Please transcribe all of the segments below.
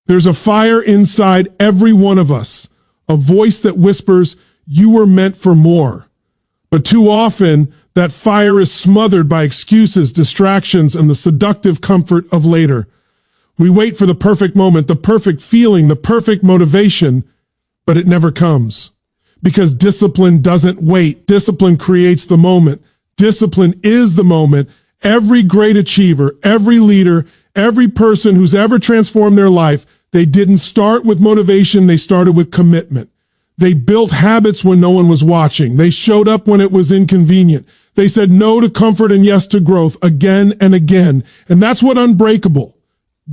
There's a fire inside every one of us, a voice that whispers, "You were meant for more." But too often, that fire is smothered by excuses, distractions, and the seductive comfort of later. We wait for the perfect moment, the perfect feeling, the perfect motivation, but it never comes. Because discipline doesn't wait. Discipline creates the moment. Discipline is the moment. Every great achiever, every leader, every person who's ever transformed their life, they didn't start with motivation, they started with commitment. They built habits when no one was watching. They showed up when it was inconvenient. They said no to comfort and yes to growth again and again. And that's what unbreakable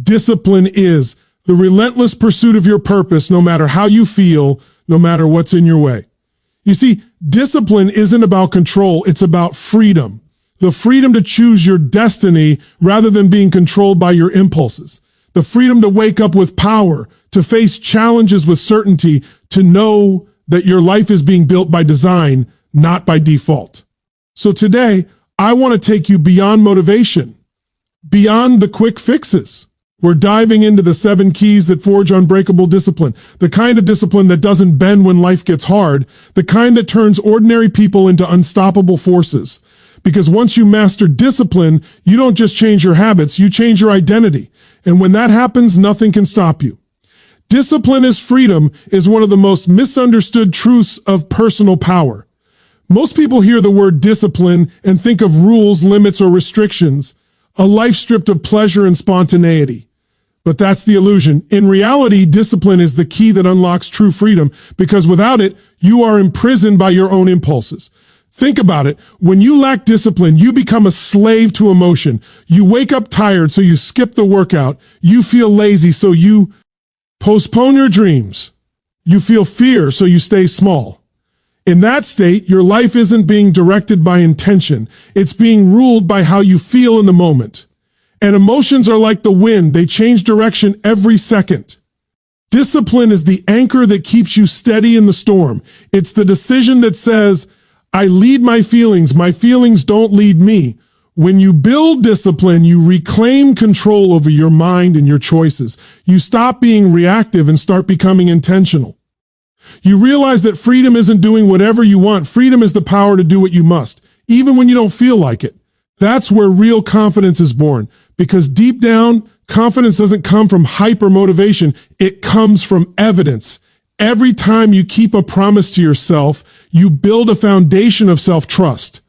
discipline is. The relentless pursuit of your purpose, no matter how you feel, no matter what's in your way. You see, discipline isn't about control. It's about freedom. The freedom to choose your destiny rather than being controlled by your impulses. The freedom to wake up with power, to face challenges with certainty, to know that your life is being built by design, not by default. So today, I want to take you beyond motivation, beyond the quick fixes. We're diving into the 7 keys that forge unbreakable discipline, the kind of discipline that doesn't bend when life gets hard, the kind that turns ordinary people into unstoppable forces. Because once you master discipline, you don't just change your habits, you change your identity. And when that happens, nothing can stop you. Discipline as freedom is one of the most misunderstood truths of personal power. Most people hear the word discipline and think of rules, limits, or restrictions, a life stripped of pleasure and spontaneity. But that's the illusion. In reality, discipline is the key that unlocks true freedom, because without it, you are imprisoned by your own impulses. Think about it. When you lack discipline, you become a slave to emotion. You wake up tired, so you skip the workout. You feel lazy, so you postpone your dreams. You feel fear, so you stay small. In that state, your life isn't being directed by intention. It's being ruled by how you feel in the moment. And emotions are like the wind. They change direction every second. Discipline is the anchor that keeps you steady in the storm. It's the decision that says, I lead my feelings don't lead me. When you build discipline, you reclaim control over your mind and your choices. You stop being reactive and start becoming intentional. You realize that freedom isn't doing whatever you want. Freedom is the power to do what you must, even when you don't feel like it. That's where real confidence is born. Because deep down, confidence doesn't come from hype or motivation. It comes from evidence. Every time you keep a promise to yourself, you build a foundation of self-trust.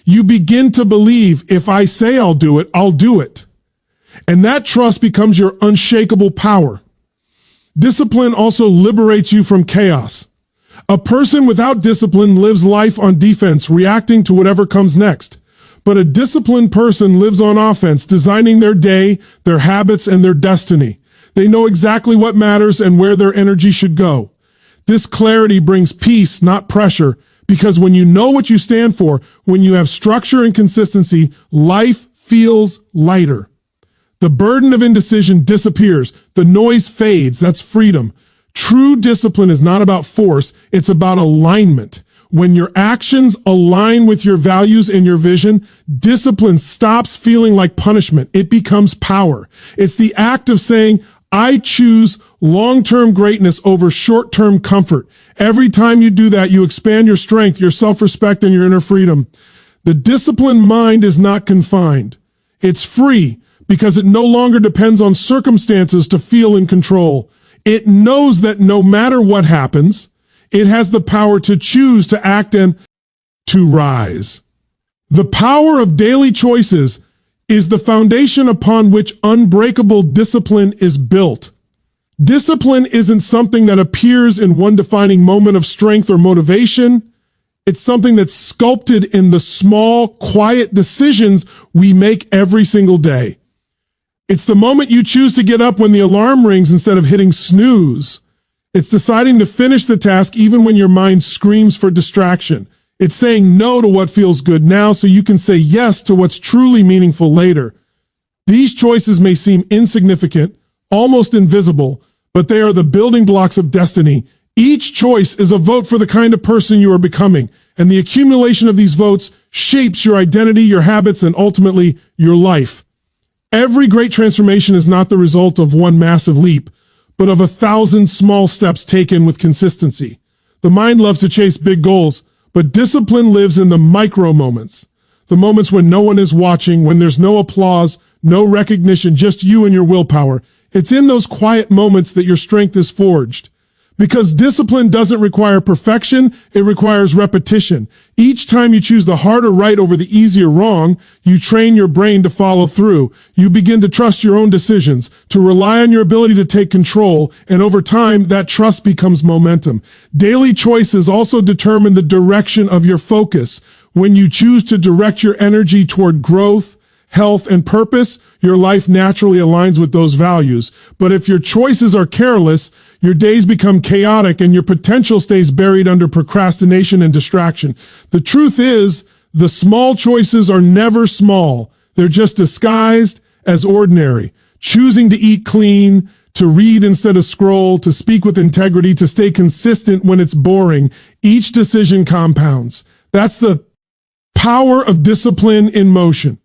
You begin to believe, if I say I'll do it, I'll do it. And that trust becomes your unshakable power. Discipline also liberates you from chaos. A person without discipline lives life on defense, reacting to whatever comes next. But a disciplined person lives on offense, designing their day, their habits, and their destiny. They know exactly what matters and where their energy should go. This clarity brings peace, not pressure, because when you know what you stand for, when you have structure and consistency, life feels lighter. The burden of indecision disappears. The noise fades. That's freedom. True discipline is not about force. It's about alignment. When your actions align with your values and your vision, discipline stops feeling like punishment. It becomes power. It's the act of saying, I choose long-term greatness over short-term comfort. Every time you do that, you expand your strength, your self-respect, and your inner freedom. The disciplined mind is not confined. It's free because it no longer depends on circumstances to feel in control. It knows that no matter what happens, it has the power to choose to act and to rise. The power of daily choices is the foundation upon which unbreakable discipline is built. Discipline isn't something that appears in one defining moment of strength or motivation. It's something that's sculpted in the small, quiet decisions we make every single day. It's the moment you choose to get up when the alarm rings instead of hitting snooze. It's deciding to finish the task even when your mind screams for distraction. It's saying no to what feels good now so you can say yes to what's truly meaningful later. These choices may seem insignificant, almost invisible, but they are the building blocks of destiny. Each choice is a vote for the kind of person you are becoming, and the accumulation of these votes shapes your identity, your habits, and ultimately your life. Every great transformation is not the result of one massive leap, but of 1,000 small steps taken with consistency. The mind loves to chase big goals, but discipline lives in the micro moments. The moments when no one is watching, when there's no applause, no recognition, just you and your willpower. It's in those quiet moments that your strength is forged. Because discipline doesn't require perfection, it requires repetition. Each time you choose the harder right over the easier wrong, you train your brain to follow through. You begin to trust your own decisions, to rely on your ability to take control, and over time, that trust becomes momentum. Daily choices also determine the direction of your focus. When you choose to direct your energy toward growth, health, and purpose, your life naturally aligns with those values. But if your choices are careless, your days become chaotic and your potential stays buried under procrastination and distraction. The truth is, the small choices are never small. They're just disguised as ordinary. Choosing to eat clean, to read instead of scroll, to speak with integrity, to stay consistent when it's boring. Each decision compounds. That's the power of discipline in motion.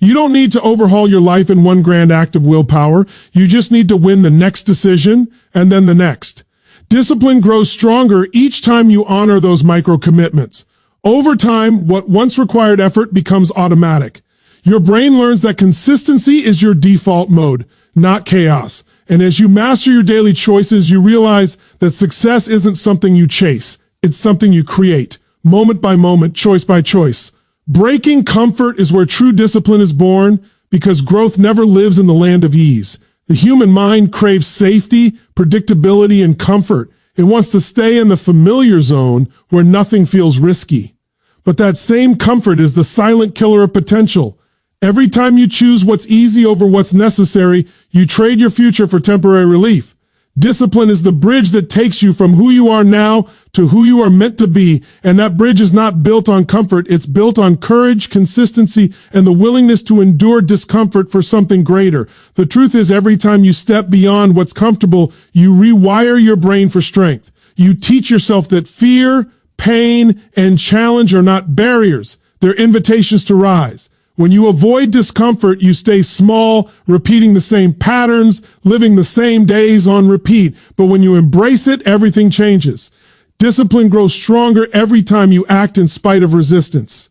You don't need to overhaul your life in one grand act of willpower. You just need to win the next decision and then the next. Discipline grows stronger each time you honor those micro commitments. Over time, what once required effort becomes automatic. Your brain learns that consistency is your default mode, not chaos. And as you master your daily choices, you realize that success isn't something you chase. It's something you create, moment by moment, choice by choice. Breaking comfort is where true discipline is born, because growth never lives in the land of ease. The human mind craves safety, predictability, and comfort. It wants to stay in the familiar zone where nothing feels risky. But that same comfort is the silent killer of potential. Every time you choose what's easy over what's necessary, you trade your future for temporary relief. Discipline is the bridge that takes you from who you are now to who you are meant to be. And that bridge is not built on comfort. It's built on courage, consistency, and the willingness to endure discomfort for something greater. The truth is, every time you step beyond what's comfortable, you rewire your brain for strength. You teach yourself that fear, pain, and challenge are not barriers. They're invitations to rise. When you avoid discomfort, you stay small, repeating the same patterns, living the same days on repeat. But when you embrace it, everything changes. Discipline grows stronger every time you act in spite of resistance.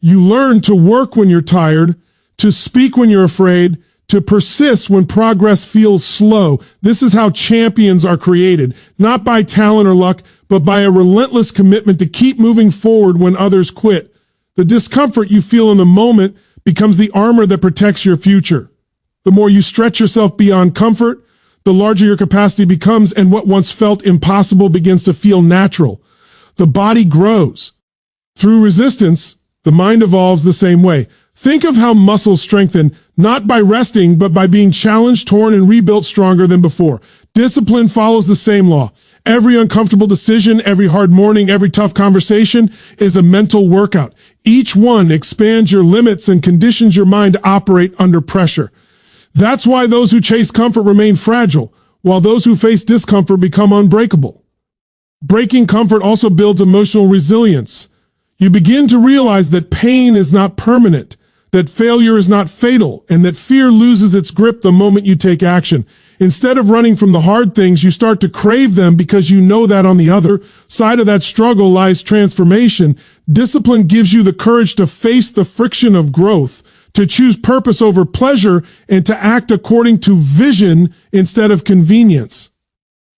You learn to work when you're tired, to speak when you're afraid, to persist when progress feels slow. This is how champions are created, not by talent or luck, but by a relentless commitment to keep moving forward when others quit. The discomfort you feel in the moment becomes the armor that protects your future. The more you stretch yourself beyond comfort, the larger your capacity becomes, and what once felt impossible begins to feel natural. The body grows. Through resistance, the mind evolves the same way. Think of how muscles strengthen, not by resting, but by being challenged, torn, and rebuilt stronger than before. Discipline follows the same law. Every uncomfortable decision, every hard morning, every tough conversation is a mental workout. Each one expands your limits and conditions your mind to operate under pressure. That's why those who chase comfort remain fragile, while those who face discomfort become unbreakable. Breaking comfort also builds emotional resilience. You begin to realize that pain is not permanent, that failure is not fatal, and that fear loses its grip the moment you take action. Instead of running from the hard things, you start to crave them because you know that on the other side of that struggle lies transformation. Discipline gives you the courage to face the friction of growth, to choose purpose over pleasure, and to act according to vision instead of convenience.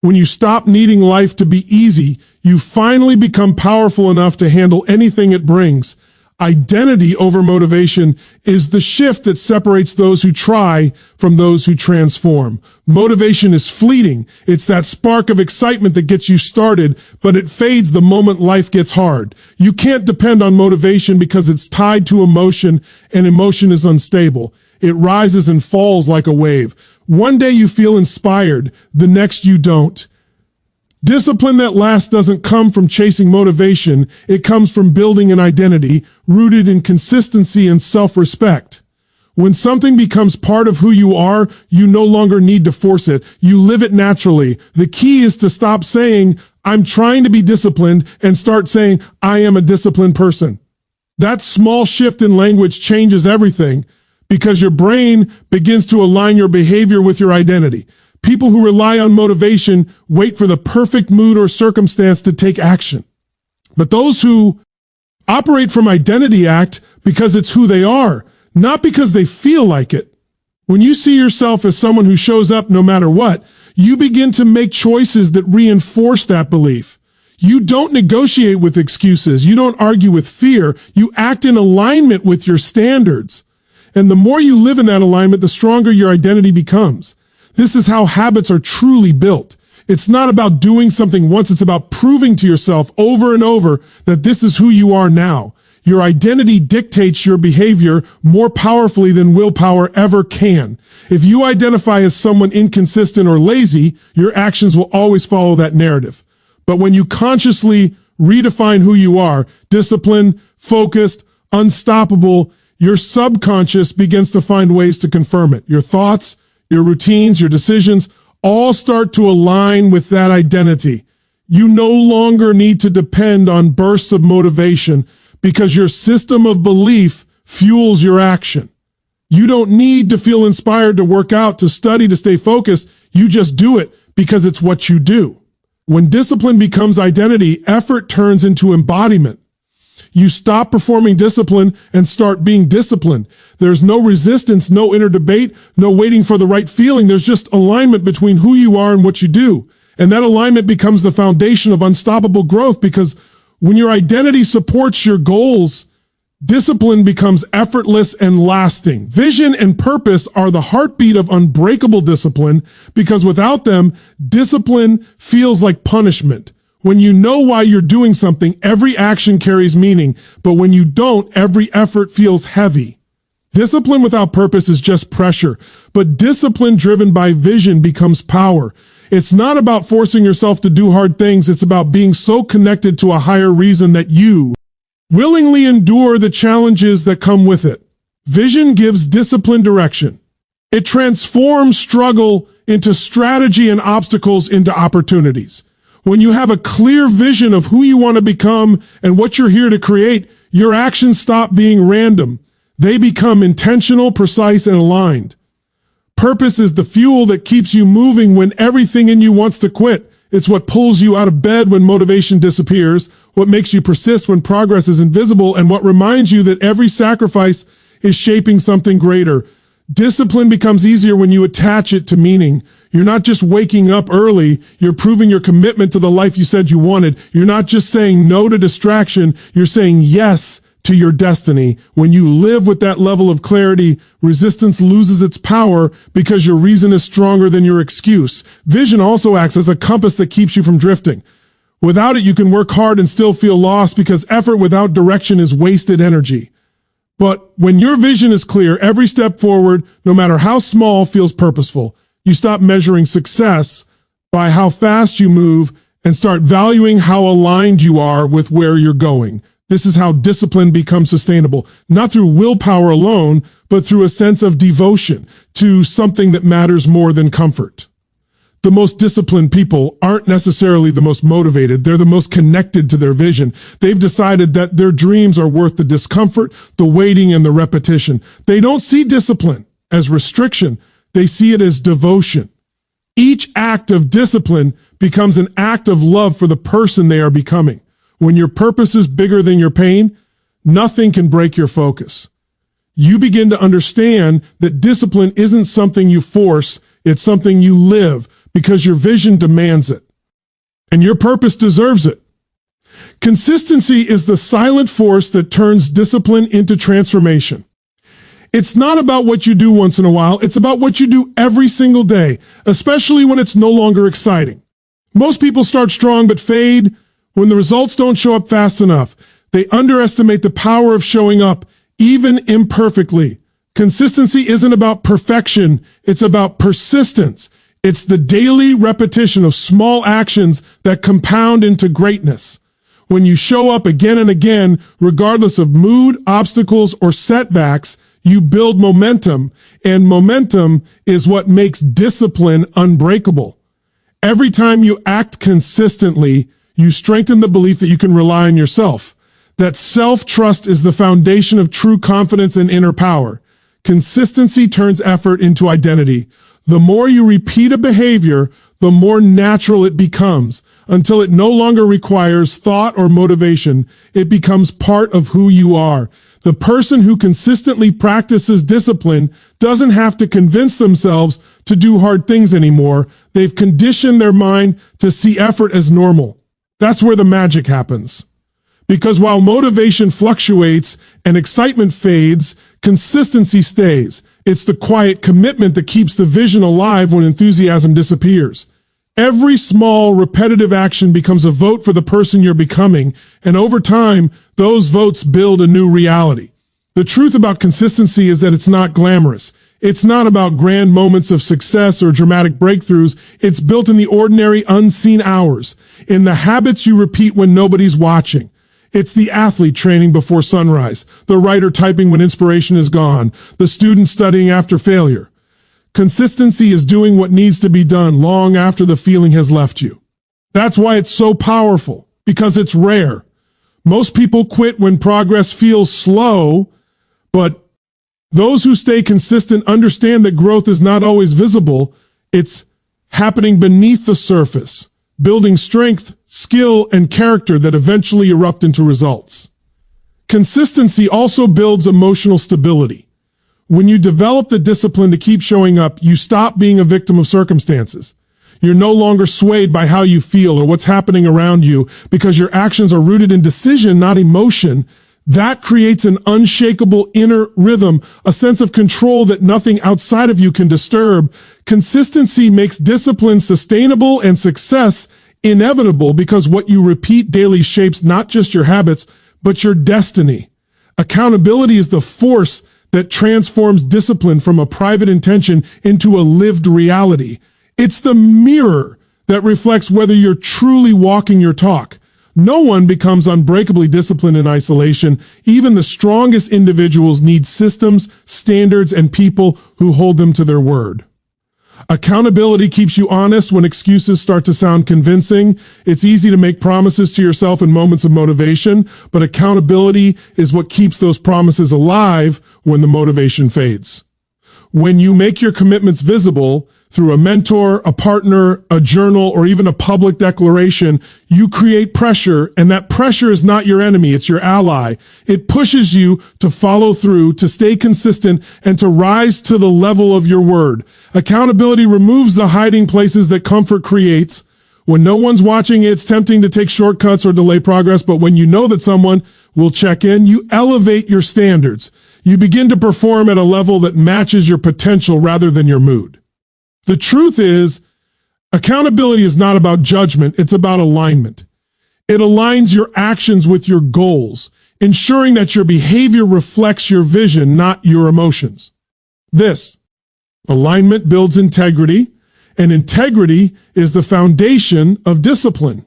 When you stop needing life to be easy, you finally become powerful enough to handle anything it brings. Identity over motivation is the shift that separates those who try from those who transform. Motivation is fleeting. It's that spark of excitement that gets you started, but it fades the moment life gets hard. You can't depend on motivation because it's tied to emotion, and emotion is unstable. It rises and falls like a wave. One day you feel inspired, the next you don't. Discipline that lasts doesn't come from chasing motivation. It comes from building an identity rooted in consistency and self-respect. When something becomes part of who you are, you no longer need to force it. You live it naturally. The key is to stop saying, I'm trying to be disciplined, and start saying, I am a disciplined person. That small shift in language changes everything because your brain begins to align your behavior with your identity. People who rely on motivation wait for the perfect mood or circumstance to take action. But those who operate from identity act because it's who they are, not because they feel like it. When you see yourself as someone who shows up no matter what, you begin to make choices that reinforce that belief. You don't negotiate with excuses. You don't argue with fear. You act in alignment with your standards. And the more you live in that alignment, the stronger your identity becomes. This is how habits are truly built. It's not about doing something once. It's about proving to yourself over and over that this is who you are now. Your identity dictates your behavior more powerfully than willpower ever can. If you identify as someone inconsistent or lazy, your actions will always follow that narrative. But when you consciously redefine who you are, disciplined, focused, unstoppable, your subconscious begins to find ways to confirm it. Your thoughts, your routines, your decisions all start to align with that identity. You no longer need to depend on bursts of motivation because your system of belief fuels your action. You don't need to feel inspired to work out, to study, to stay focused. You just do it because it's what you do. When discipline becomes identity, effort turns into embodiment. You stop performing discipline and start being disciplined. There's no resistance, no inner debate, no waiting for the right feeling. There's just alignment between who you are and what you do. And that alignment becomes the foundation of unstoppable growth, because when your identity supports your goals, discipline becomes effortless and lasting. Vision and purpose are the heartbeat of unbreakable discipline, because without them, discipline feels like punishment. When you know why you're doing something, every action carries meaning. But when you don't, every effort feels heavy. Discipline without purpose is just pressure. But discipline driven by vision becomes power. It's not about forcing yourself to do hard things. It's about being so connected to a higher reason that you willingly endure the challenges that come with it. Vision gives discipline direction. It transforms struggle into strategy and obstacles into opportunities. When you have a clear vision of who you want to become and what you're here to create, your actions stop being random. They become intentional, precise, and aligned. Purpose is the fuel that keeps you moving when everything in you wants to quit. It's what pulls you out of bed when motivation disappears, what makes you persist when progress is invisible, and what reminds you that every sacrifice is shaping something greater. Discipline becomes easier when you attach it to meaning. You're not just waking up early, you're proving your commitment to the life you said you wanted. You're not just saying no to distraction, you're saying yes to your destiny. When you live with that level of clarity, resistance loses its power because your reason is stronger than your excuse. Vision also acts as a compass that keeps you from drifting. Without it, you can work hard and still feel lost, because effort without direction is wasted energy. But when your vision is clear, every step forward, no matter how small, feels purposeful. You stop measuring success by how fast you move and start valuing how aligned you are with where you're going. This is how discipline becomes sustainable, not through willpower alone, but through a sense of devotion to something that matters more than comfort. The most disciplined people aren't necessarily the most motivated. They're the most connected to their vision. They've decided that their dreams are worth the discomfort, the waiting, and the repetition. They don't see discipline as restriction. They see it as devotion. Each act of discipline becomes an act of love for the person they are becoming. When your purpose is bigger than your pain, nothing can break your focus. You begin to understand that discipline isn't something you force, it's something you live, because your vision demands it. And your purpose deserves it. Consistency is the silent force that turns discipline into transformation. It's not about what you do once in a while, it's about what you do every single day, especially when it's no longer exciting. Most people start strong but fade when the results don't show up fast enough. They underestimate the power of showing up, even imperfectly. Consistency isn't about perfection, it's about persistence. It's the daily repetition of small actions that compound into greatness. When you show up again and again, regardless of mood, obstacles, or setbacks, you build momentum, and momentum is what makes discipline unbreakable. Every time you act consistently, you strengthen the belief that you can rely on yourself. That self-trust is the foundation of true confidence and inner power. Consistency turns effort into identity. The more you repeat a behavior, the more natural it becomes, until it no longer requires thought or motivation. It becomes part of who you are. The person who consistently practices discipline doesn't have to convince themselves to do hard things anymore. They've conditioned their mind to see effort as normal. That's where the magic happens. Because while motivation fluctuates and excitement fades, consistency stays. It's the quiet commitment that keeps the vision alive when enthusiasm disappears. Every small, repetitive action becomes a vote for the person you're becoming, and over time, those votes build a new reality. The truth about consistency is that it's not glamorous. It's not about grand moments of success or dramatic breakthroughs. It's built in the ordinary, unseen hours, in the habits you repeat when nobody's watching. It's the athlete training before sunrise, the writer typing when inspiration is gone, the student studying after failure. Consistency is doing what needs to be done long after the feeling has left you. That's why it's so powerful, because it's rare. Most people quit when progress feels slow, but those who stay consistent understand that growth is not always visible. It's happening beneath the surface, building strength, skill, and character that eventually erupt into results. Consistency also builds emotional stability. When you develop the discipline to keep showing up, you stop being a victim of circumstances. You're no longer swayed by how you feel or what's happening around you because your actions are rooted in decision, not emotion. That creates an unshakable inner rhythm, a sense of control that nothing outside of you can disturb. Consistency makes discipline sustainable and success inevitable because what you repeat daily shapes not just your habits, but your destiny. Accountability is the force that transforms discipline from a private intention into a lived reality. It's the mirror that reflects whether you're truly walking your talk. No one becomes unbreakably disciplined in isolation. Even the strongest individuals need systems, standards, and people who hold them to their word. Accountability keeps you honest when excuses start to sound convincing. It's easy to make promises to yourself in moments of motivation, but accountability is what keeps those promises alive when the motivation fades. When you make your commitments visible through a mentor, a partner, a journal, or even a public declaration, you create pressure, and that pressure is not your enemy, it's your ally. It pushes you to follow through, to stay consistent, and to rise to the level of your word. Accountability removes the hiding places that comfort creates. When no one's watching, it's tempting to take shortcuts or delay progress, but when you know that someone will check in, you elevate your standards. You begin to perform at a level that matches your potential rather than your mood. The truth is, accountability is not about judgment, it's about alignment. It aligns your actions with your goals, ensuring that your behavior reflects your vision, not your emotions. This alignment builds integrity, and integrity is the foundation of discipline.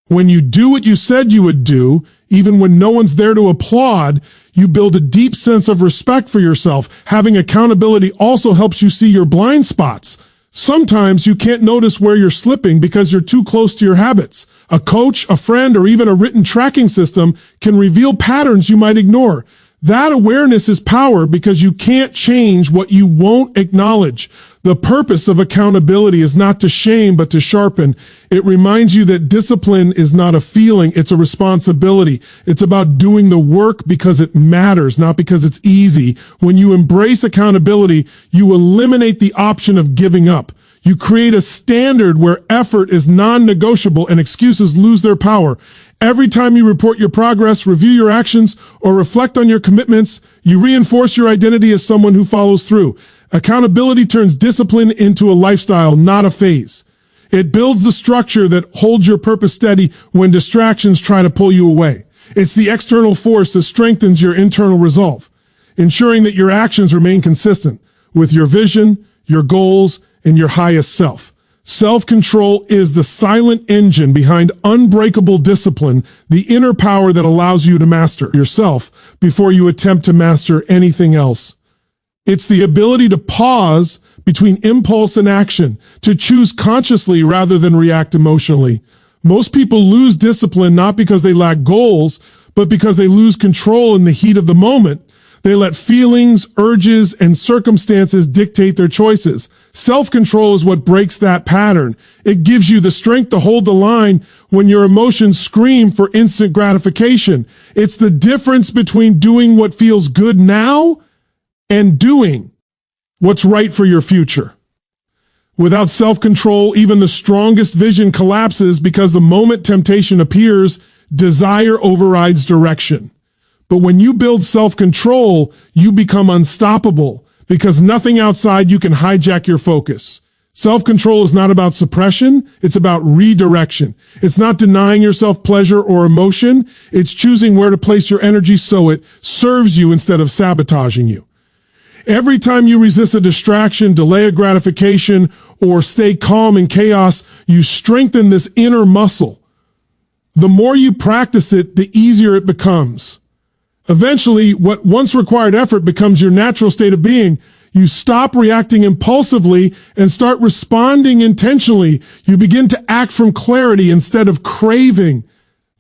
When you do what you said you would do, even when no one's there to applaud, you build a deep sense of respect for yourself. Having accountability also helps you see your blind spots. Sometimes you can't notice where you're slipping because you're too close to your habits. A coach, a friend, or even a written tracking system can reveal patterns you might ignore. That awareness is power because you can't change what you won't acknowledge. The purpose of accountability is not to shame, but to sharpen. It reminds you that discipline is not a feeling, it's a responsibility. It's about doing the work because it matters, not because it's easy. When you embrace accountability, you eliminate the option of giving up. You create a standard where effort is non-negotiable and excuses lose their power. Every time you report your progress, review your actions, or reflect on your commitments, you reinforce your identity as someone who follows through. Accountability turns discipline into a lifestyle, not a phase. It builds the structure that holds your purpose steady when distractions try to pull you away. It's the external force that strengthens your internal resolve, ensuring that your actions remain consistent with your vision, your goals, and your highest self. Self-control is the silent engine behind unbreakable discipline, the inner power that allows you to master yourself before you attempt to master anything else. It's the ability to pause between impulse and action, to choose consciously rather than react emotionally. Most people lose discipline not because they lack goals, but because they lose control in the heat of the moment. They let feelings, urges, and circumstances dictate their choices. Self-control is what breaks that pattern. It gives you the strength to hold the line when your emotions scream for instant gratification. It's the difference between doing what feels good now and doing what's right for your future. Without self-control, even the strongest vision collapses because the moment temptation appears, desire overrides direction. But when you build self-control, you become unstoppable because nothing outside you can hijack your focus. Self-control is not about suppression, it's about redirection. It's not denying yourself pleasure or emotion, it's choosing where to place your energy so it serves you instead of sabotaging you. Every time you resist a distraction, delay a gratification, or stay calm in chaos, you strengthen this inner muscle. The more you practice it, the easier it becomes. Eventually, what once required effort becomes your natural state of being. You stop reacting impulsively and start responding intentionally. You begin to act from clarity instead of craving.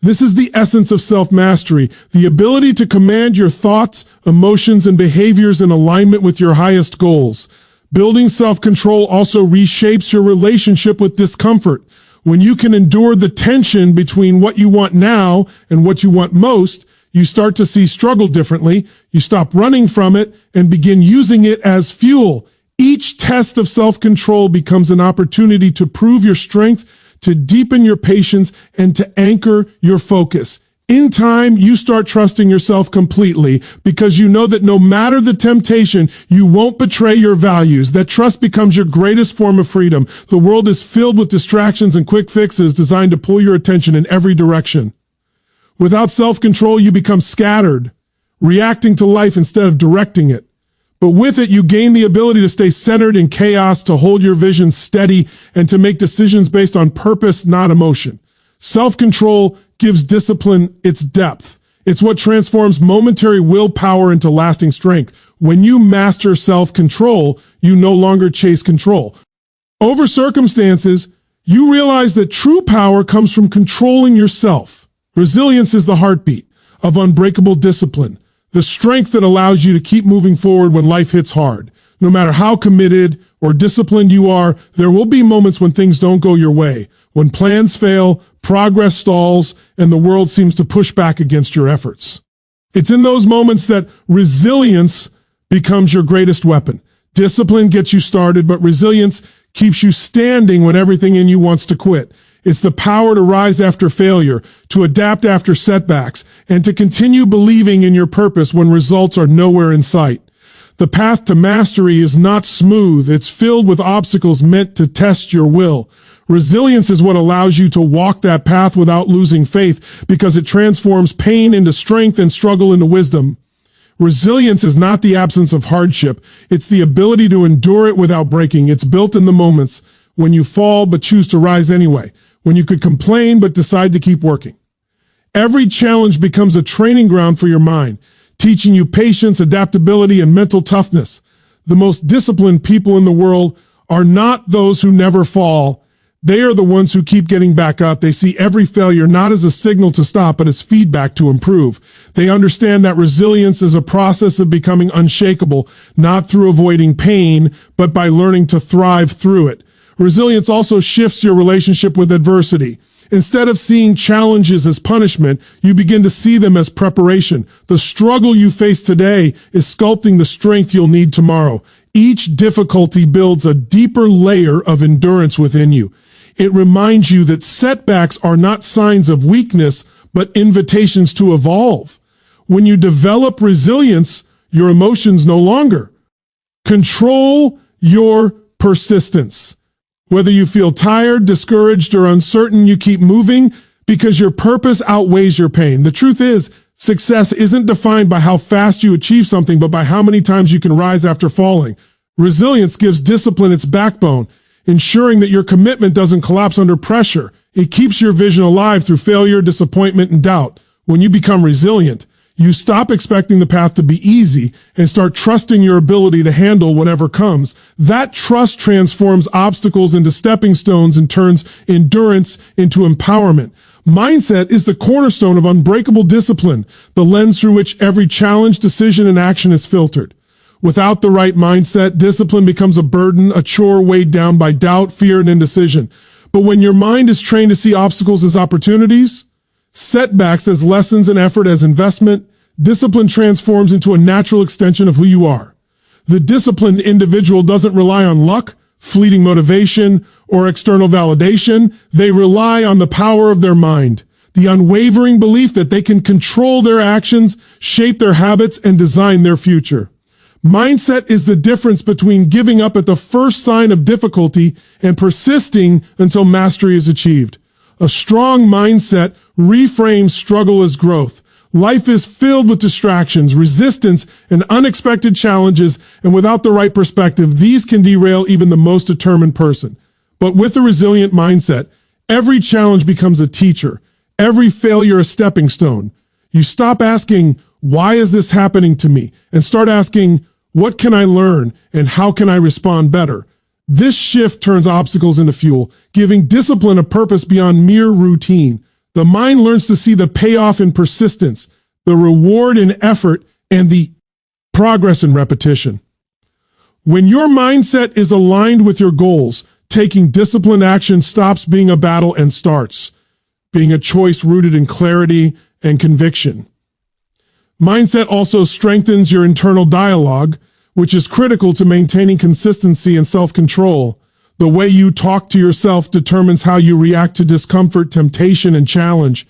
This is the essence of self-mastery, the ability to command your thoughts, emotions, and behaviors in alignment with your highest goals. Building self-control also reshapes your relationship with discomfort. When you can endure the tension between what you want now and what you want most, you start to see struggle differently, you stop running from it, and begin using it as fuel. Each test of self-control becomes an opportunity to prove your strength, to deepen your patience, and to anchor your focus. In time, you start trusting yourself completely because you know that no matter the temptation, you won't betray your values. That trust becomes your greatest form of freedom. The world is filled with distractions and quick fixes designed to pull your attention in every direction. Without self-control, you become scattered, reacting to life instead of directing it. But with it, you gain the ability to stay centered in chaos, to hold your vision steady, and to make decisions based on purpose, not emotion. Self-control gives discipline its depth. It's what transforms momentary willpower into lasting strength. When you master self-control, you no longer chase control. Over circumstances, you realize that true power comes from controlling yourself. Resilience is the heartbeat of unbreakable discipline, the strength that allows you to keep moving forward when life hits hard. No matter how committed or disciplined you are, there will be moments when things don't go your way, when plans fail, progress stalls, and the world seems to push back against your efforts. It's in those moments that resilience becomes your greatest weapon. Discipline gets you started, but resilience keeps you standing when everything in you wants to quit. It's the power to rise after failure, to adapt after setbacks, and to continue believing in your purpose when results are nowhere in sight. The path to mastery is not smooth. It's filled with obstacles meant to test your will. Resilience is what allows you to walk that path without losing faith because it transforms pain into strength and struggle into wisdom. Resilience is not the absence of hardship. It's the ability to endure it without breaking. It's built in the moments when you fall but choose to rise anyway, when you could complain but decide to keep working. Every challenge becomes a training ground for your mind, teaching you patience, adaptability, and mental toughness. The most disciplined people in the world are not those who never fall. They are the ones who keep getting back up. They see every failure not as a signal to stop, but as feedback to improve. They understand that resilience is a process of becoming unshakable, not through avoiding pain, but by learning to thrive through it. Resilience also shifts your relationship with adversity. Instead of seeing challenges as punishment, you begin to see them as preparation. The struggle you face today is sculpting the strength you'll need tomorrow. Each difficulty builds a deeper layer of endurance within you. It reminds you that setbacks are not signs of weakness, but invitations to evolve. When you develop resilience, your emotions no longer control your persistence. Whether you feel tired, discouraged, or uncertain, you keep moving because your purpose outweighs your pain. The truth is, success isn't defined by how fast you achieve something, but by how many times you can rise after falling. Resilience gives discipline its backbone, ensuring that your commitment doesn't collapse under pressure. It keeps your vision alive through failure, disappointment, and doubt. When you become resilient, You stop expecting the path to be easy and start trusting your ability to handle whatever comes. That trust transforms obstacles into stepping stones and turns endurance into empowerment. Mindset is the cornerstone of unbreakable discipline, the lens through which every challenge, decision, and action is filtered. Without the right mindset, discipline becomes a burden, a chore weighed down by doubt, fear, and indecision. But when your mind is trained to see obstacles as opportunities, setbacks as lessons, and effort as investment, discipline transforms into a natural extension of who you are. The disciplined individual doesn't rely on luck, fleeting motivation, or external validation. They rely on the power of their mind, the unwavering belief that they can control their actions, shape their habits, and design their future. Mindset is the difference between giving up at the first sign of difficulty and persisting until mastery is achieved. A strong mindset reframes struggle as growth. Life is filled with distractions, resistance, and unexpected challenges, and without the right perspective, these can derail even the most determined person. But with a resilient mindset, every challenge becomes a teacher, every failure a stepping stone. You stop asking, why is this happening to me? And start asking, what can I learn and how can I respond better? This shift turns obstacles into fuel, giving discipline a purpose beyond mere routine. The mind learns to see the payoff in persistence, the reward in effort, and the progress in repetition. When your mindset is aligned with your goals, taking disciplined action stops being a battle and starts being a choice rooted in clarity and conviction. Mindset also strengthens your internal dialogue, which is critical to maintaining consistency and self-control. The way you talk to yourself determines how you react to discomfort, temptation, and challenge.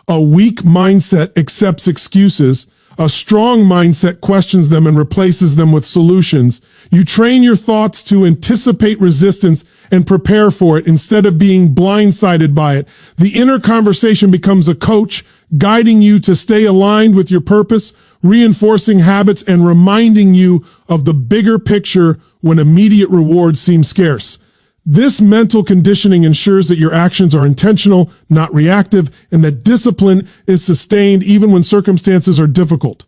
A weak mindset accepts excuses. A strong mindset questions them and replaces them with solutions. You train your thoughts to anticipate resistance and prepare for it instead of being blindsided by it. The inner conversation becomes a coach, guiding you to stay aligned with your purpose, reinforcing habits, and reminding you of the bigger picture when immediate rewards seem scarce. This mental conditioning ensures that your actions are intentional, not reactive, and that discipline is sustained even when circumstances are difficult.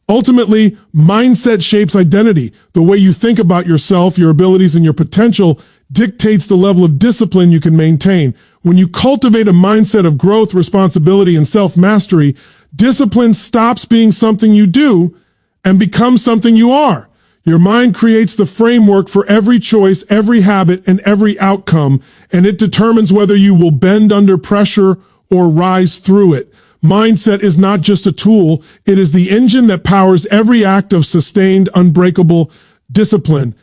Ultimately, mindset shapes identity. The way you think about yourself, your abilities, and your potential dictates the level of discipline you can maintain. When you cultivate a mindset of growth, responsibility, and self-mastery, discipline stops being something you do and becomes something you are. Your mind creates the framework for every choice, every habit, and every outcome, and it determines whether you will bend under pressure or rise through it. Mindset is not just a tool, it is the engine that powers every act of sustained, unbreakable discipline.